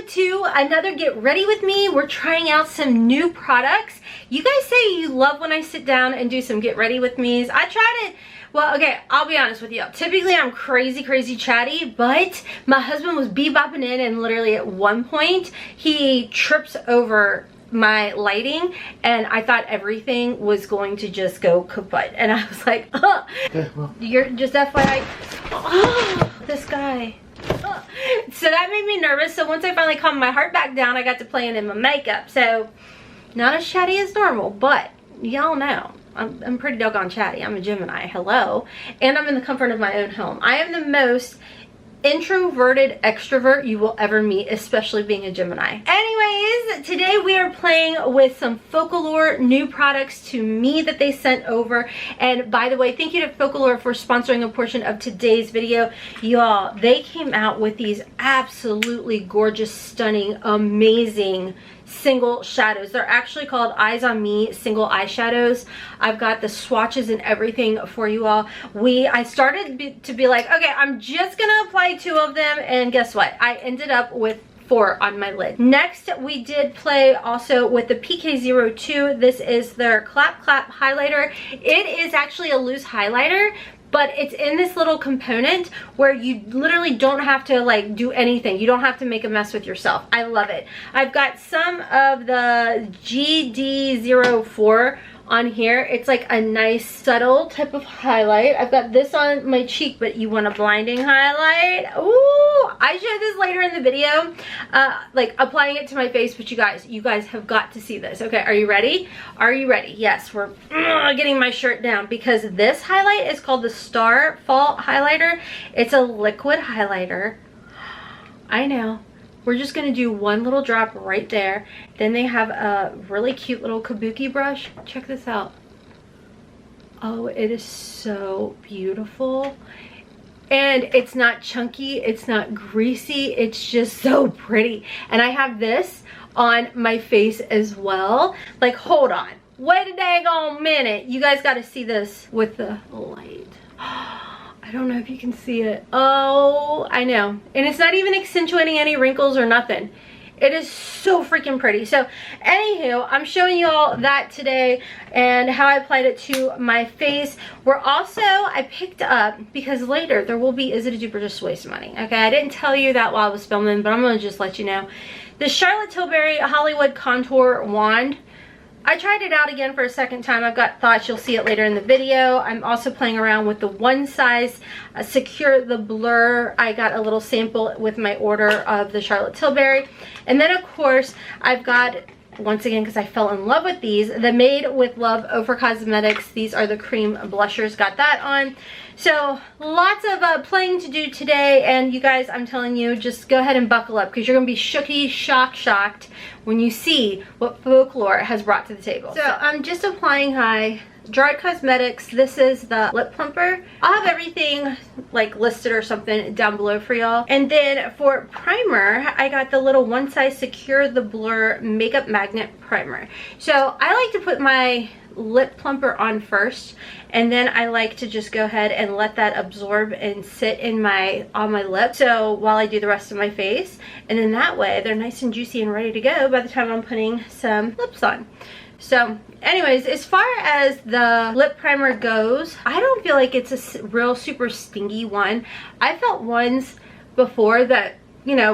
to another Get Ready With Me. We're trying out some new products. You guys say you love when I sit down and do some Get Ready With Me's. I tried it. Well, okay, I'll be honest with you. Typically, I'm crazy chatty, but my husband was bebopping in, and literally at one point, he trips over my lighting, and I thought everything was going to just go kaput. And I was like, oh, okay, well, you're just FYI. Oh, this guy. Oh. So that made me nervous. So once I finally calmed my heart back down, I got to playing in my makeup. So not as chatty as normal, but y'all know I'm pretty doggone chatty. I'm a Gemini, hello. And I'm in the comfort of my own home. I am the most introverted extrovert you will ever meet, especially being a Gemini. Anyways, today we are playing with some Focallure new products to me that they sent over. And by the way, thank you to Focallure for sponsoring a portion of today's video. Y'all, they came out with these absolutely gorgeous, stunning, amazing single shadows. They're actually called Eyes on Me single eyeshadows. I've got the swatches and everything for you all. I started to be like, okay, I'm just gonna apply 2 of them, and guess what? I ended up with 4 on my lid. Next, we did play also with the PK02. This is their Clap Clap highlighter. It is actually a loose highlighter, but it's in this little component where you literally don't have to like do anything. You don't have to make a mess with yourself. I love it. I've got some of the GD04 on here. It's like a nice subtle type of highlight. I've got this on my cheek, but you want a blinding highlight? Ooh, I showed this later in the video, like applying it to my face, but you guys have got to see this. Okay, are you ready? Are you ready? Yes, we're getting my shirt down because this highlight is called the Starrr Fall Highlighter. It's a liquid highlighter. I know. We're just gonna do 1 little drop right there. Then they have a really cute little kabuki brush. Check this out. Oh, it is so beautiful. And it's not chunky, it's not greasy, it's just so pretty. And I have this on my face as well. Like, hold on, wait a daggone minute. You guys gotta see this with the light. I don't know if you can see it. Oh, I know. And it's not even accentuating any wrinkles or nothing. It is so freaking pretty. So anywho, I'm showing you all that today and how I applied it to my face. We're also, I picked up, because later there will be, is it a dupe or just waste money? Okay, I didn't tell you that while I was filming, but I'm gonna just let you know. The Charlotte Tilbury Hollywood Contour Wand. I tried it out again for a second time. I've got thoughts. You'll see it later in the video. I'm also playing around with the one size Secure the Blur. I got a little sample with my order of the Charlotte Tilbury. And then, of course, I've got, once again, because I fell in love with these, the Made with Love Ofra Cosmetics. These are the cream blushers. Got that on. So lots of playing to do today, and you guys, I'm telling you, just go ahead and buckle up because you're gonna be shocked when you see what Focallure has brought to the table. So I'm just applying Dry Cosmetics. This is the lip plumper. I'll have everything like listed or something down below for y'all. And then for primer, I got the little one size Secure the Blur Makeup Magnet Primer. So I like to put my lip plumper on first, and then I like to just go ahead and let that absorb and sit in on my lip, so while I do the rest of my face, and then that way they're nice and juicy and ready to go by the time I'm putting some lips on. So anyways, as far as the lip primer goes, I don't feel like it's a real super stingy one. I felt ones before that, you know,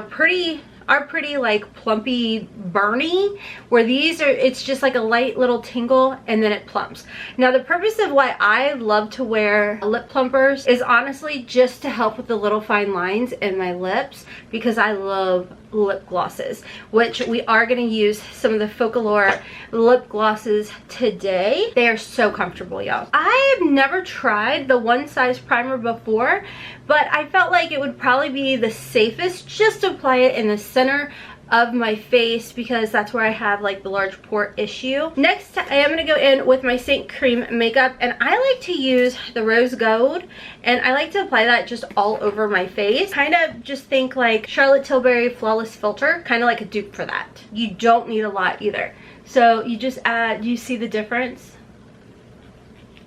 are pretty like plumpy, burny, where these are, it's just like a light little tingle and then it plumps. Now the purpose of why I love to wear lip plumpers is honestly just to help with the little fine lines in my lips, because I love lip glosses, which we are going to use some of the Focallure lip glosses today. They are so comfortable, y'all. I have never tried the one size primer before, but I felt like it would probably be the safest just to apply it in the center of my face, because that's where I have like the large pore issue. Next, I am going to go in with my SEINT cream makeup, and I like to use the rose gold, and I like to apply that just all over my face. Kind of just think like Charlotte Tilbury Flawless Filter, kind of like a dupe for that. You don't need a lot either. So you just add, you see the difference?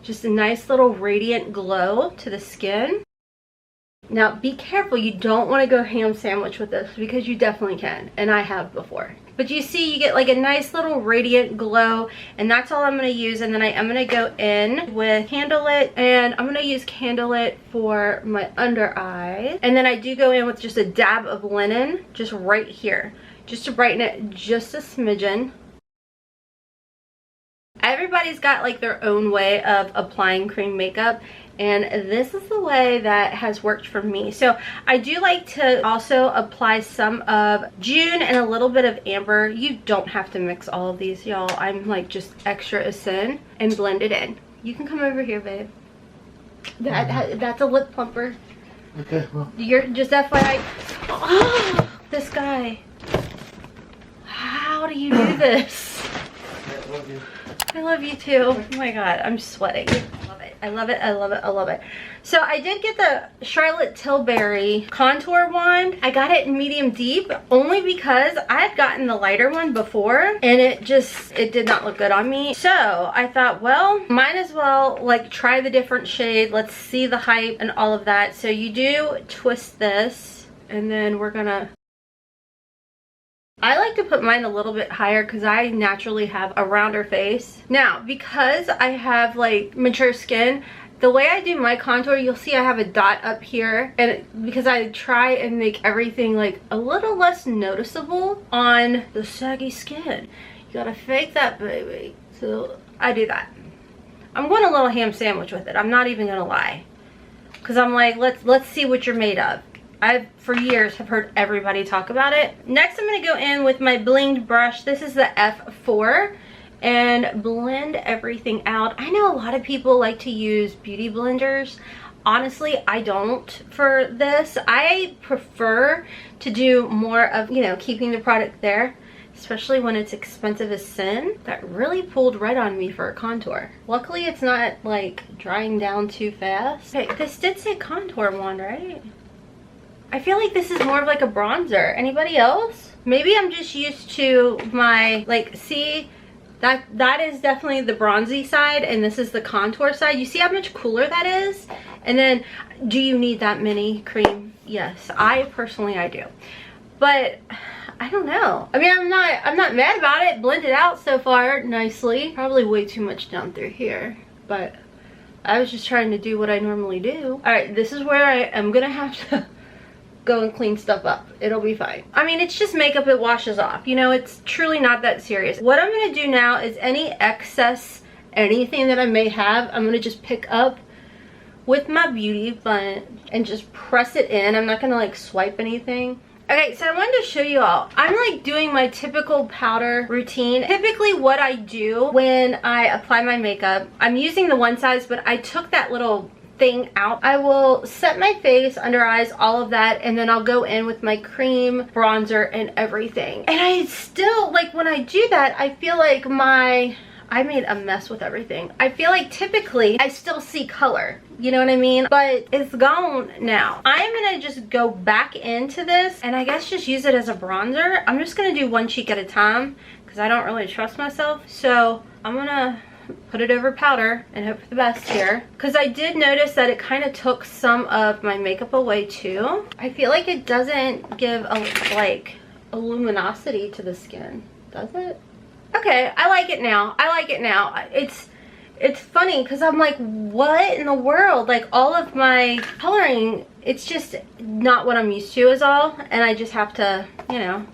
Just a nice little radiant glow to the skin. Now be careful, you don't want to go ham sandwich with this because you definitely can, and I have before. But you see, you get like a nice little radiant glow, and that's all I'm going to use. And then I am going to go in with Candlelit, and I'm going to use Candlelit for my under eyes. And then I do go in with just a dab of linen, just right here, just to brighten it just a smidgen. Everybody's got like their own way of applying cream makeup, and this is the way that has worked for me. So I do like to also apply some of June and a little bit of Amber. You don't have to mix all of these, y'all. I'm like just extra asin and blend it in. You can come over here, babe. That's a lip plumper. Okay, well. You're just FYI. Oh, this guy. How do you do this? I love you. I love you too. Oh my god, I'm sweating. I love it. I love it. I love it. I love it. So I did get the Charlotte Tilbury contour wand. I got it in medium deep only because I had gotten the lighter one before and it did not look good on me. So I thought, well, might as well like try the different shade. Let's see the hype and all of that. So you do twist this, and then we're gonna, I like to put mine a little bit higher because I naturally have a rounder face. Now, because I have like mature skin, the way I do my contour, you'll see I have a dot up here, and because I try and make everything like a little less noticeable on the saggy skin. You gotta fake that, baby. So I do that. I'm going a little ham sandwich with it. I'm not even gonna lie, because I'm like, let's see what you're made of. I've for years have heard everybody talk about it. Next, I'm going to go in with my blinged brush. This is the F4, and blend everything out. I know a lot of people like to use beauty blenders. Honestly, I don't for this. I prefer to do more of, you know, keeping the product there, especially when it's expensive as sin. That really pulled right on me for a contour. Luckily, it's not like drying down too fast. Okay, this did say contour wand, right? I feel like this is more of like a bronzer. Anybody else? Maybe I'm just used to my, like, see, that is definitely the bronzy side, and this is the contour side. You see how much cooler that is? And then, do you need that mini cream? Yes, I do. But I don't know. I mean, I'm not mad about it. Blended out so far nicely. Probably way too much down through here, but I was just trying to do what I normally do. All right, this is where I am gonna have to go and clean stuff up. It'll be fine. I mean, it's just makeup, it washes off. You know, it's truly not that serious. What I'm gonna do now is any excess, anything that I may have, I'm gonna just pick up with my beauty blend and just press it in. I'm not gonna like swipe anything. Okay, so I wanted to show you all. I'm like doing my typical powder routine. Typically what I do when I apply my makeup, I'm using the one size, but I took that little thing out. I will set my face, under eyes, all of that, and then I'll go in with my cream, bronzer, and everything. And I still, like, when I do that, I feel like I made a mess with everything. I feel like typically I still see color, you know what I mean? But it's gone now. I'm gonna just go back into this and I guess just use it as a bronzer. I'm just gonna do one cheek at a time because I don't really trust myself. So I'm gonna put it over powder and hope for the best here, because I did notice that it kind of took some of my makeup away too. I feel like it doesn't give a luminosity to the skin, does it? Okay, I like it now. I like it now. It's funny because I'm like, what in the world? Like, all of my coloring, it's just not what I'm used to is all, and I just have to, you know,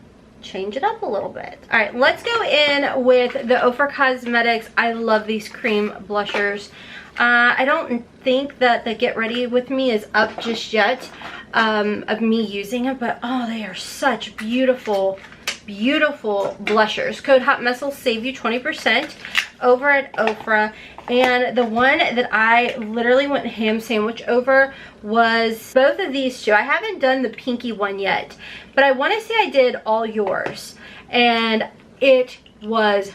change it up a little bit. All right, let's go in with the Ofra Cosmetics. I love these cream blushers. I don't think that the Get Ready With Me is up just yet of me using it, but oh, they are such beautiful, beautiful blushers. Code Hotmess will save you 20% over at Ofra. And the one that I literally went ham sandwich over was both of these two. I haven't done the pinky one yet, but I want to say I did All Yours, and it was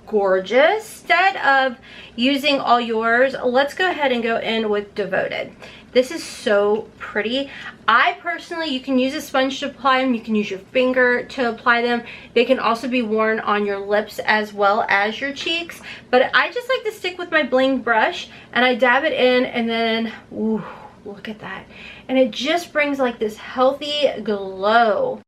gorgeous. Instead of using All Yours, let's go ahead and go in with Devoted. This is so pretty. I personally, you can use a sponge to apply them. You can use your finger to apply them. They can also be worn on your lips as well as your cheeks. But I just like to stick with my bling brush and I dab it in, and then, ooh, look at that. and it just brings like this healthy glow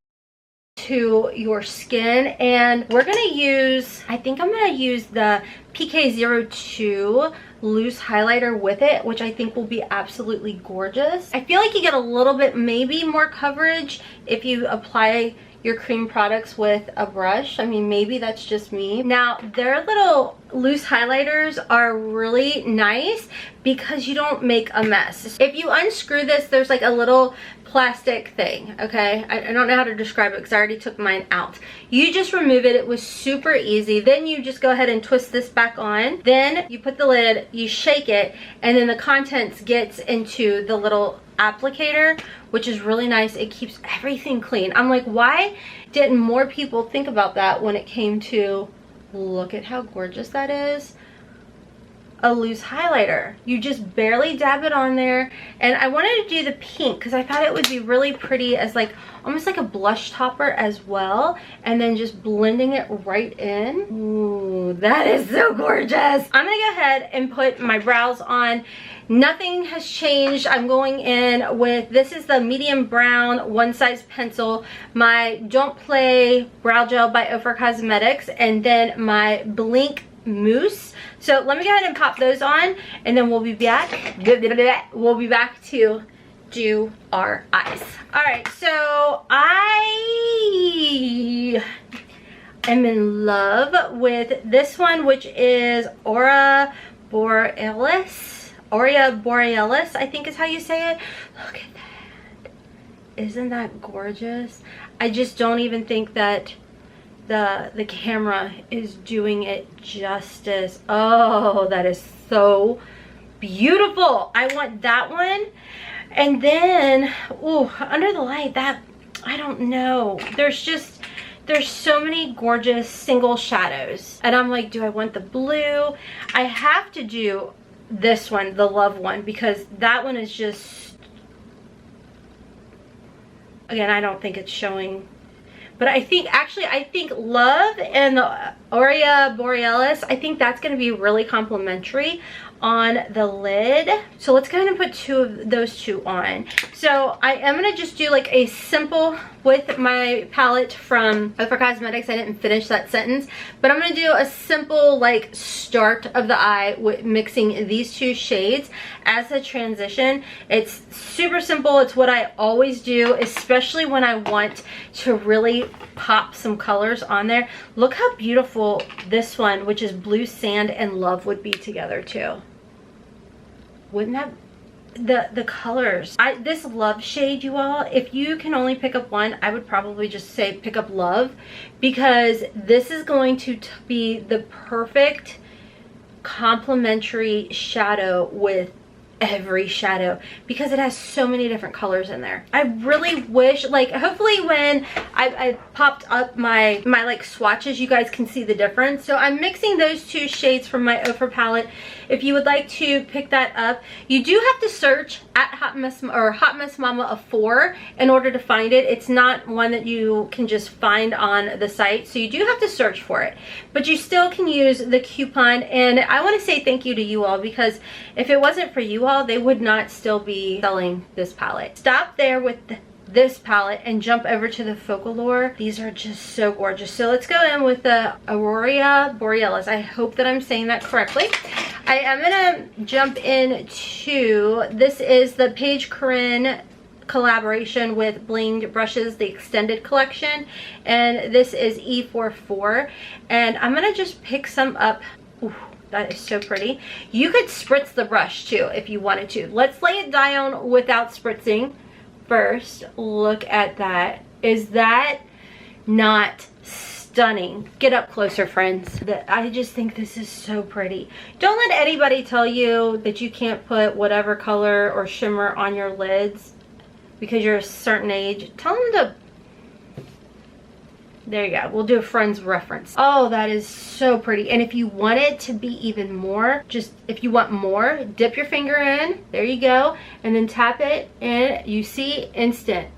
to your skin. And we're gonna use, I think I'm gonna use the PK02 loose highlighter with it, which I think will be absolutely gorgeous. I feel like you get a little bit maybe more coverage if you apply your cream products with a brush. I mean, maybe that's just me. Now, their little loose highlighters are really nice because you don't make a mess. If you unscrew this, there's like a little plastic thing, okay? I don't know how to describe it because I already took mine out. You just remove it. It was super easy. Then you just go ahead and twist this back on. Then you put the lid, you shake it, and then the contents gets into the little applicator, which is really nice. It keeps everything clean. I'm like, why didn't more people think about that when it came to, look at how gorgeous that is, a loose highlighter. You just barely dab it on there. And I wanted to do the pink because I thought it would be really pretty as like almost like a blush topper as well, and then just blending it right in. Ooh, that is so gorgeous. I'm gonna go ahead and put my brows on. Nothing has changed. I'm going in with, this is the medium brown one size pencil, my Don't Play brow gel by Ofra Cosmetics, and then my Blink mousse. So let me go ahead and pop those on, and then we'll be back. We'll be back to do our eyes. All right, so I am in love with this one, which is Aurora Borealis. Aurora Borealis, I think is how you say it. Look at that. Isn't that gorgeous? I just don't even think that the camera is doing it justice. Oh, that is so beautiful. I want that one. And then, ooh, under the light, that, I don't know. There's so many gorgeous single shadows. And I'm like, do I want the blue? I have to do this one, the Love one, because that one is just, again, I don't think it's showing. But I think, actually, I think Love and the Aurora Borealis, I think that's going to be really complimentary on the lid. So let's go ahead and put those two on. So I am going to just do like a simple with my palette from Ofra Cosmetics. I didn't finish that sentence, but I'm going to do a simple like start of the eye with mixing these two shades as a transition. It's super simple. It's what I always do, especially when I want to really pop some colors on there. Look how beautiful this one, which is Blue Sand and Love, would be together too. Wouldn't that, the colors, this Love shade, you all, if you can only pick up one, I would probably just say pick up Love, because this is going to be the perfect complementary shadow with every shadow, because it has so many different colors in there. I really wish, like, hopefully when I popped up my like swatches, you guys can see the difference. So I'm mixing those two shades from my Ofra palette. If you would like to pick that up, you do have to search at Hotmess Momma 4 in order to find it. It's not one that you can just find on the site, so you do have to search for it, but you still can use the coupon. And I want to say thank you to you all, because if it wasn't for you all, they would not still be selling this palette. Stop there with this palette and jump over to the Focallure. These are just so gorgeous. So let's go in with the Aurora Borealis. I hope that I'm saying that correctly. I am gonna jump into, this is the Paige Corinne collaboration with Blinged Brushes, the extended collection, and this is E44, and I'm gonna just pick some up. Ooh, that is so pretty. You could spritz the brush too if you wanted to. Let's lay it down without spritzing first. Look at that. Is that not stunning? Get up closer, friends. I just think this is so pretty. Don't let anybody tell you that you can't put whatever color or shimmer on your lids because you're a certain age. Tell them to, there you go. We'll do a Friends reference. Oh, that is so pretty. And if you want it to be even more, just if you want more, dip your finger in. There you go. And then tap it and you see instant.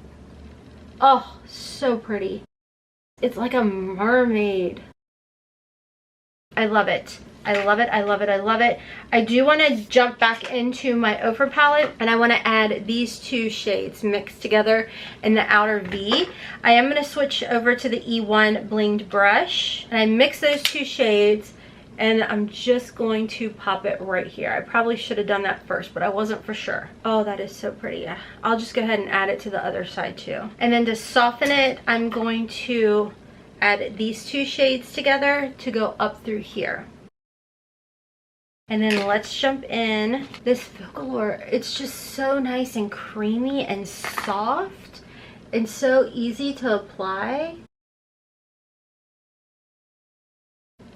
Oh, so pretty. It's like a mermaid. I love it. I love it, I love it, I love it. I do want to jump back into my Ofra palette, and I want to add these two shades mixed together in the outer V. I am going to switch over to the E1 blinged brush, and I mix those two shades, and I'm just going to pop it right here. I probably should have done that first, but I wasn't for sure. Oh, that is so pretty. I'll just go ahead and add it to the other side too. And then to soften it, I'm going to add these two shades together to go up through here. And then let's jump in. This Focallure, it's just so nice and creamy and soft and so easy to apply.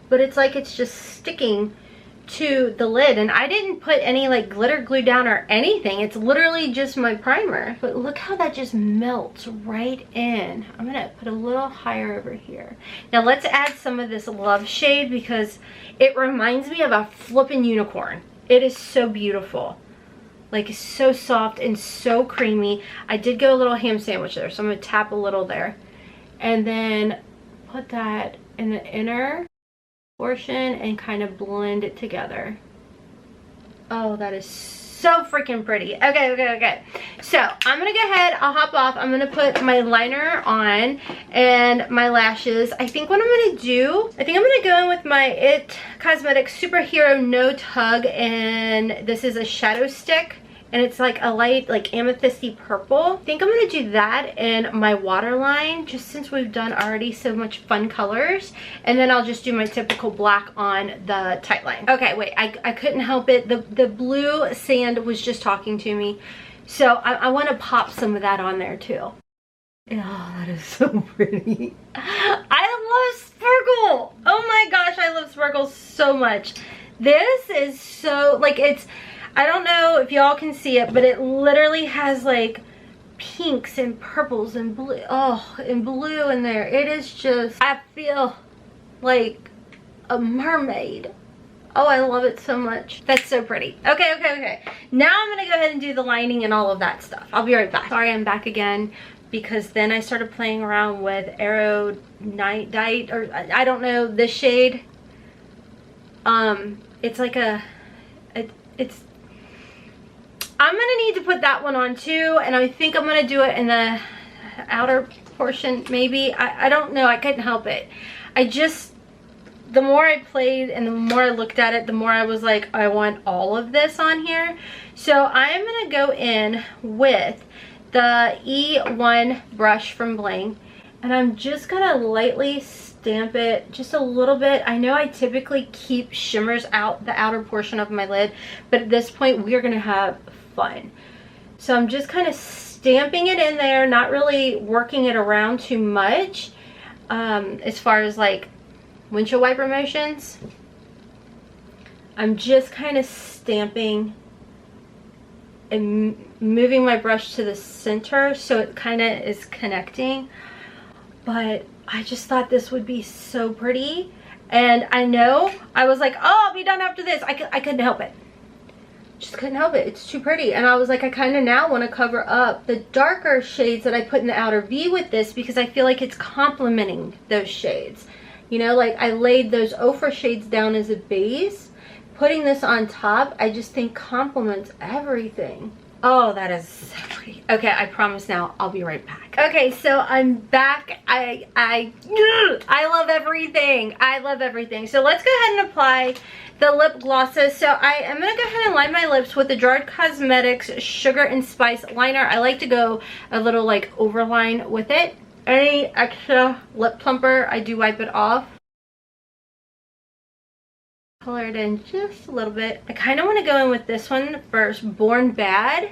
But it's like it's just sticking to the lid, and I didn't put any like glitter glue down or anything. It's literally just my primer. But look how that just melts right in. I'm gonna put a little higher over here. Now let's add some of this Love shade because it reminds me of a flippin' unicorn. It is so beautiful. Like, it's so soft and so creamy. I did go a little ham sandwich there, so I'm gonna tap a little there. And then put that in the inner portion and kind of blend it together. Oh, that is so freaking pretty. Okay. So I'm gonna go ahead, I'll hop off. I'm gonna put my liner on and my lashes. I think what I'm gonna do, I think I'm gonna go in with my IT Cosmetics Superhero No Tug, and this is a shadow stick. And it's like a light, like amethysty purple. I think I'm gonna do that in my waterline, just since we've done already so much fun colors. And then I'll just do my typical black on the tight line. Okay, wait, I couldn't help it. The blue sand was just talking to me. So I wanna pop some of that on there too. Oh, that is so pretty. I love sparkle. Oh my gosh, I love sparkle so much. This is so, like, it's, I don't know if y'all can see it, but it literally has like pinks and purples and blue, and blue in there. It is just, I feel like a mermaid. Oh, I love it so much. That's so pretty. Okay. Now I'm gonna go ahead and do the lining and all of that stuff. I'll be right back. Sorry, I'm back again because then I started playing around with Aero Night Dite, or I don't know this shade. It's like a, it's, I'm gonna need to put that one on too, and I think I'm gonna do it in the outer portion maybe. I don't know, I couldn't help it. I just, the more I played and the more I looked at it, the more I was like, I want all of this on here. So I am gonna go in with the E1 brush from Bling, and I'm just gonna lightly stamp it just a little bit. I know I typically keep shimmers out the outer portion of my lid, but at this point we are gonna have fun. So I'm just kind of stamping it in there, not really working it around too much, as far as like windshield wiper motions. I'm just kind of stamping and moving my brush to the center so it kind of is connecting. But I just thought this would be so pretty, and I know I was like, oh, I'll be done after this. I couldn't help it. Just couldn't help it. It's too pretty. And I was like, I kind of now want to cover up the darker shades that I put in the outer V with this, because I feel like it's complementing those shades. You know, like I laid those Ofra shades down as a base. Putting this on top, I just think complements everything. Oh, that is so pretty. Okay, I promise now I'll be right back. Okay, so I'm back. I love everything. I love everything. So let's go ahead and apply the lip glosses. So I am gonna go ahead and line my lips with the Jarred Cosmetics Sugar and Spice liner. I like to go a little like overline with it. Any extra lip plumper, I do wipe it off. Color it in just a little bit. I kind of want to go in with this one first, Born Bad.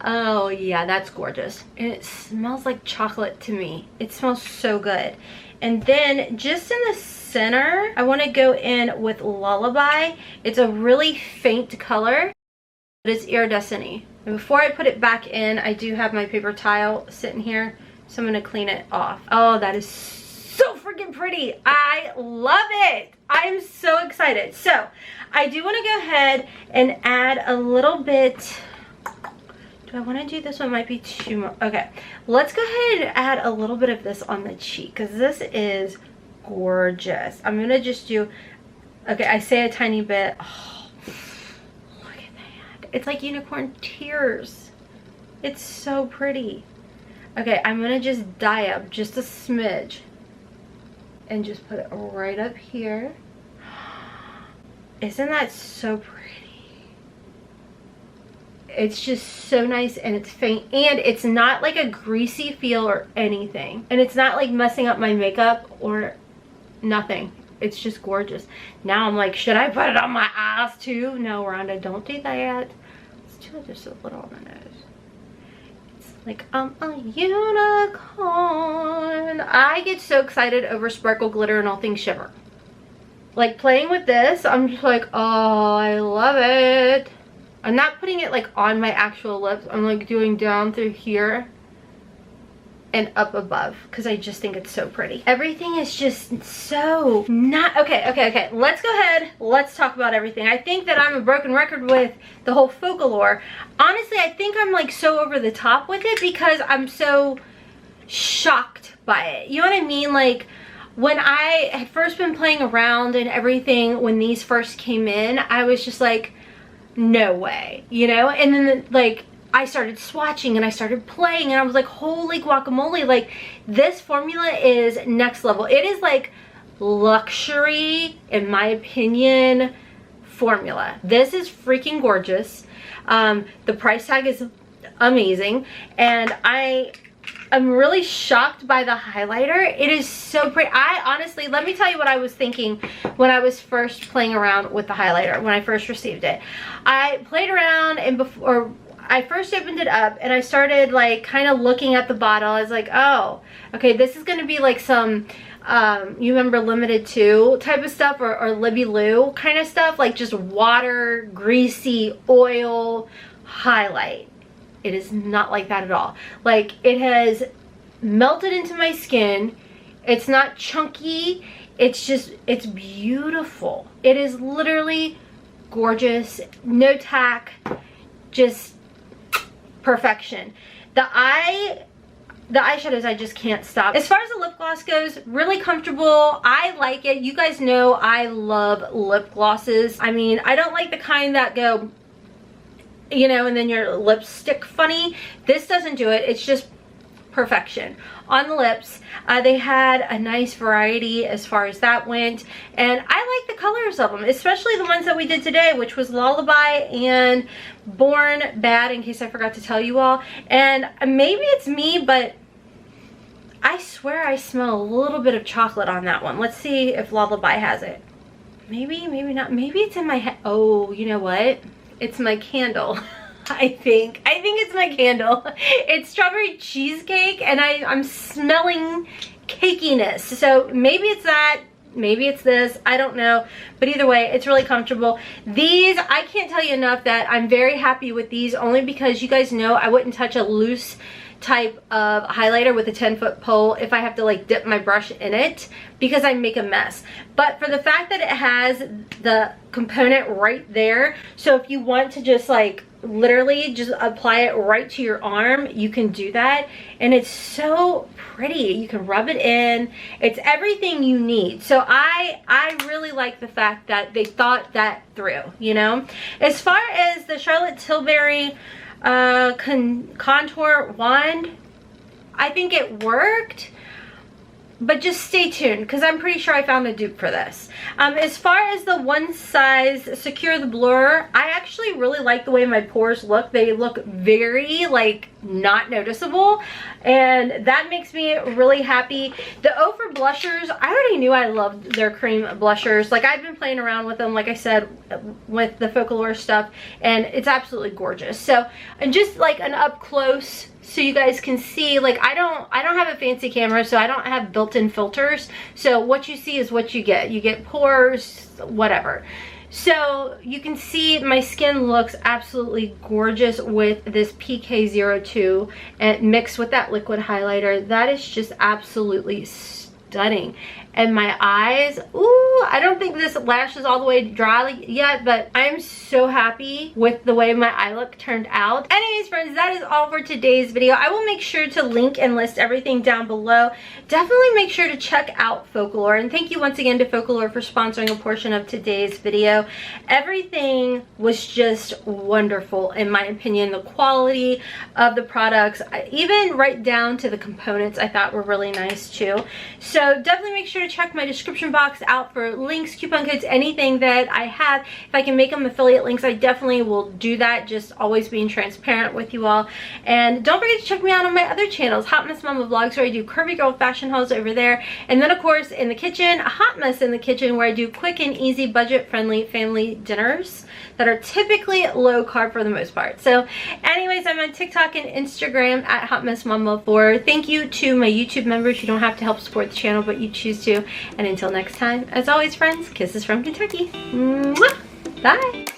Oh yeah, that's gorgeous. And it smells like chocolate to me. It smells so good. And then just in the center, I want to go in with Lullaby. It's a really faint color, but it's iridescent-y. And before I put it back in, I do have my paper towel sitting here, so I'm going to clean it off. Oh, that is so freaking pretty. I love it. I'm so excited. So I do want to go ahead and add a little bit. Do I want to do this one? Might be too much. Okay, let's go ahead and add a little bit of this on the cheek, because this is gorgeous. I'm going to just do Okay, I say a tiny bit. Oh, look at that. It's like unicorn tears. It's so pretty. Okay, I'm gonna just dye up just a smidge and just put it right up here. Isn't that so pretty? It's just so nice, and it's faint, and it's not like a greasy feel or anything, and it's not like messing up my makeup or nothing. It's just gorgeous. Now I'm like, should I put it on my eyes too? No, Rhonda, don't do that. Let's do just a little on the nose. It's like I'm a unicorn. I get so excited over sparkle, glitter, and all things shimmer. Like playing with this, I'm just like, oh, I love it. I'm not putting it like on my actual lips. I'm like doing down through here and up above because I just think it's so pretty. Everything is just so not okay. Let's go ahead. Let's talk about everything. I think that I'm a broken record with the whole Focallure. Honestly, I think I'm like so over the top with it because I'm so shocked by it. You know what I mean? Like when I had first been playing around and everything, when these first came in, I was just like, no way, you know? And then like I started swatching and I started playing and I was like, holy guacamole, like this formula is next level. It is like luxury, in my opinion, formula. This is freaking gorgeous. The price tag is amazing, and I'm really shocked by the highlighter. It is so pretty. I honestly, let me tell you what I was thinking when I was first playing around with the highlighter, when I first received it. I played around, and before I first opened it up and I started like kind of looking at the bottle, I was like, oh, okay, this is going to be like some, you remember Limited 2 type of stuff, or Libby Lou kind of stuff, like just water, greasy, oil, highlight. It is not like that at all. Like it has melted into my skin. It's not chunky. It's just, it's beautiful. It is literally gorgeous. No tack, just perfection. The eyeshadows, I just can't stop. As far as the lip gloss goes, really comfortable. I like it. You guys know I love lip glosses. I mean, I don't like the kind that go, you know, and then your lips stick funny. This doesn't do it. It's just perfection on the lips. They had a nice variety as far as that went, and I like the colors of them, especially the ones that we did today, which was Lullaby and Born Bad, in case I forgot to tell you all. And maybe it's me, but I swear I smell a little bit of chocolate on that one. Let's see if Lullaby has it. Maybe, maybe not. Maybe it's in my head. Oh, you know what? It's my candle. I think it's my candle. It's strawberry cheesecake, and I'm smelling cakiness. So maybe it's that, maybe it's this, I don't know. But either way, it's really comfortable. These, I can't tell you enough that I'm very happy with these, only because you guys know I wouldn't touch a loose type of highlighter with a 10-foot pole if I have to like dip my brush in it, because I make a mess. But for the fact that it has the component right there, so if you want to just like literally just apply it right to your arm, you can do that, and it's so pretty. You can rub it in. It's everything you need. So I really like the fact that they thought that through, you know. As far as the Charlotte Tilbury contour wand, I think it worked, but just stay tuned because I'm pretty sure I found a dupe for this. As far as the one size Secure the Blur, I actually really like the way my pores look. They look very like not noticeable, and that makes me really happy. The Ofra blushers, I already knew I loved their cream blushers. Like I've been playing around with them, like I said, with the Focallure stuff, and it's absolutely gorgeous. So, and just like an up close, so you guys can see, like I don't have a fancy camera, so I don't have built-in filters. So what you see is what you get. You get pores, whatever. So you can see my skin looks absolutely gorgeous with this PK02 and mixed with that liquid highlighter. That is just absolutely stunning. And my eyes, ooh, I don't think this lash is all the way dry yet, but I'm so happy with the way my eye look turned out. Anyways, friends, that is all for today's video. I will make sure to link and list everything down below. Definitely make sure to check out Focallure, and thank you once again to Focallure for sponsoring a portion of today's video. Everything was just wonderful in my opinion. The quality of the products, even right down to the components, I thought were really nice too. So definitely make sure to check my description box out for links, coupon codes, anything that I have. If I can make them affiliate links, I definitely will do that, just always being transparent with you all. And don't forget to check me out on my other channels, Hotmess Momma Vlogs, where I do curvy girl fashion hauls over there, and then of course in the kitchen, a Hot Mess in the Kitchen, where I do quick and easy budget friendly family dinners that are typically low carb for the most part. So anyways, I'm on TikTok and Instagram at Hotmess Momma. Thank you to my YouTube members. You don't have to help support the channel, but you choose to. And until next time, as always, friends, kisses from Kentucky. Mwah! Bye.